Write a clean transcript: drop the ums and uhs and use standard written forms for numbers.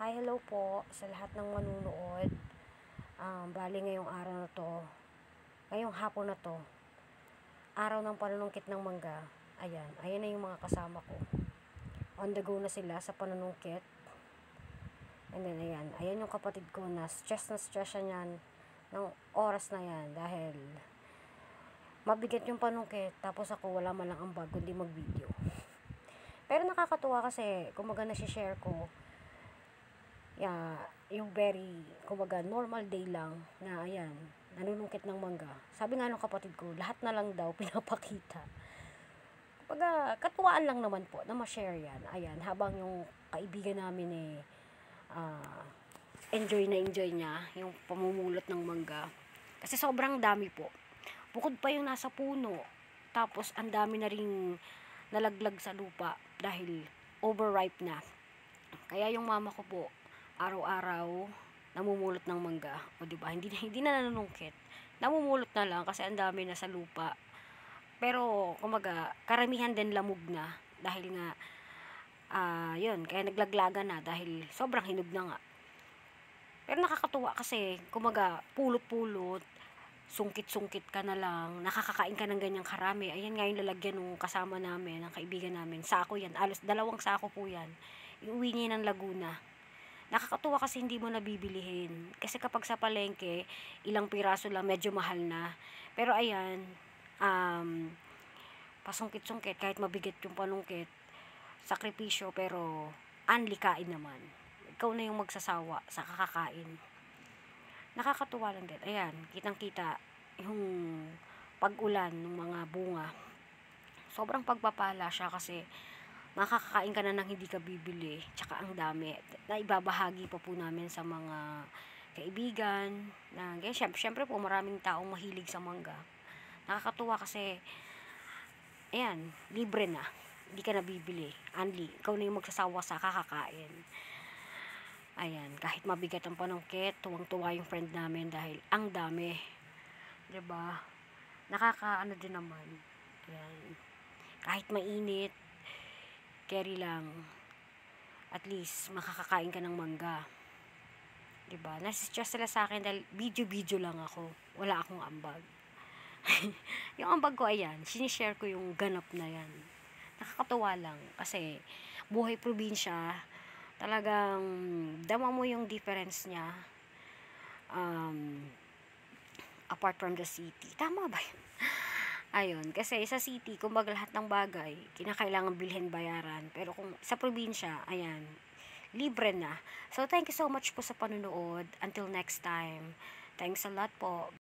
Hi, hello po sa lahat ng manunood. Bali ngayong araw na to, ngayong hapon na to, araw ng panunungkit ng mangga. Ayan na yung mga kasama ko. On the go na sila sa panunungkit. And then ayan yung kapatid ko na stress siya niyan ng oras na yan dahil mabigat yung panungkit tapos ako wala man lang ambag kundi mag-video. Pero nakakatuwa kasi kumaga na-share ko yung very, kumbaga, normal day lang na nanunungkit ng mangga. Sabi nga ng kapatid ko, lahat na lang daw pinapakita. Kumbaga, katuwaan lang naman po na ma-share yan. Habang yung kaibigan namin enjoy niya yung pamumulot ng mangga. Kasi sobrang dami po. Bukod pa yung nasa puno, tapos ang dami na ring nalaglag sa lupa dahil overripe na. Kaya yung mama ko po, araw-araw namumulot ng mangga. O diba, hindi na nanunungkit. Namumulot na lang kasi ang dami na sa lupa. Pero kumaga, karamihan din lamog na dahil nga yun, kaya naglaglaga na dahil sobrang hinog na nga. Pero nakakatuwa kasi kumaga, pulot-pulot, sungkit-sungkit ka na lang, nakakakain ka ng ganyang karami. Ayan nga yung lalagyan ng kasama namin, ng kaibigan namin. Sako yan, alos 2 sako po yan. Iuwi niya ng Laguna. Nakakatuwa kasi hindi mo nabibilihin. Kasi kapag sa palengke, ilang piraso lang, medyo mahal na. Pero pasungkit-sungkit, kahit mabigat yung panungkit, sakripisyo, pero anlikain naman. Ikaw na yung magsasawa sa kakakain. Nakakatuwa lang din. Kitang-kita yung pag-ulan ng mga bunga. Sobrang pagpapala siya kasi makakakain ka na ng hindi ka bibili, tsaka ang dami na ibabahagi pa po namin sa mga kaibigan na syempre po maraming taong mahilig sa mangga. Nakakatuwa kasi libre na, hindi ka na bibili, ikaw na yung magsasawa sa kakakain. Kahit mabigat ang panungkit, tuwang-tuwa yung friend namin dahil ang dami, diba? Nakakaano din naman. Kahit mainit, carry lang, at least makakakain ka ng mangga, diba? Nasistress sila sa akin dahil video lang ako, wala akong ambag. Yung ambag ko sinishare ko yung ganap na yan. Nakakatuwa lang kasi buhay probinsya, talagang dama mo yung difference niya apart from the city. Tama ba yun? Kasi sa city, kumbaga lahat ng bagay, kinakailangan bilhin, bayaran. Pero kung sa probinsya, libre na. So, thank you so much po sa panunood. Until next time. Thanks a lot po.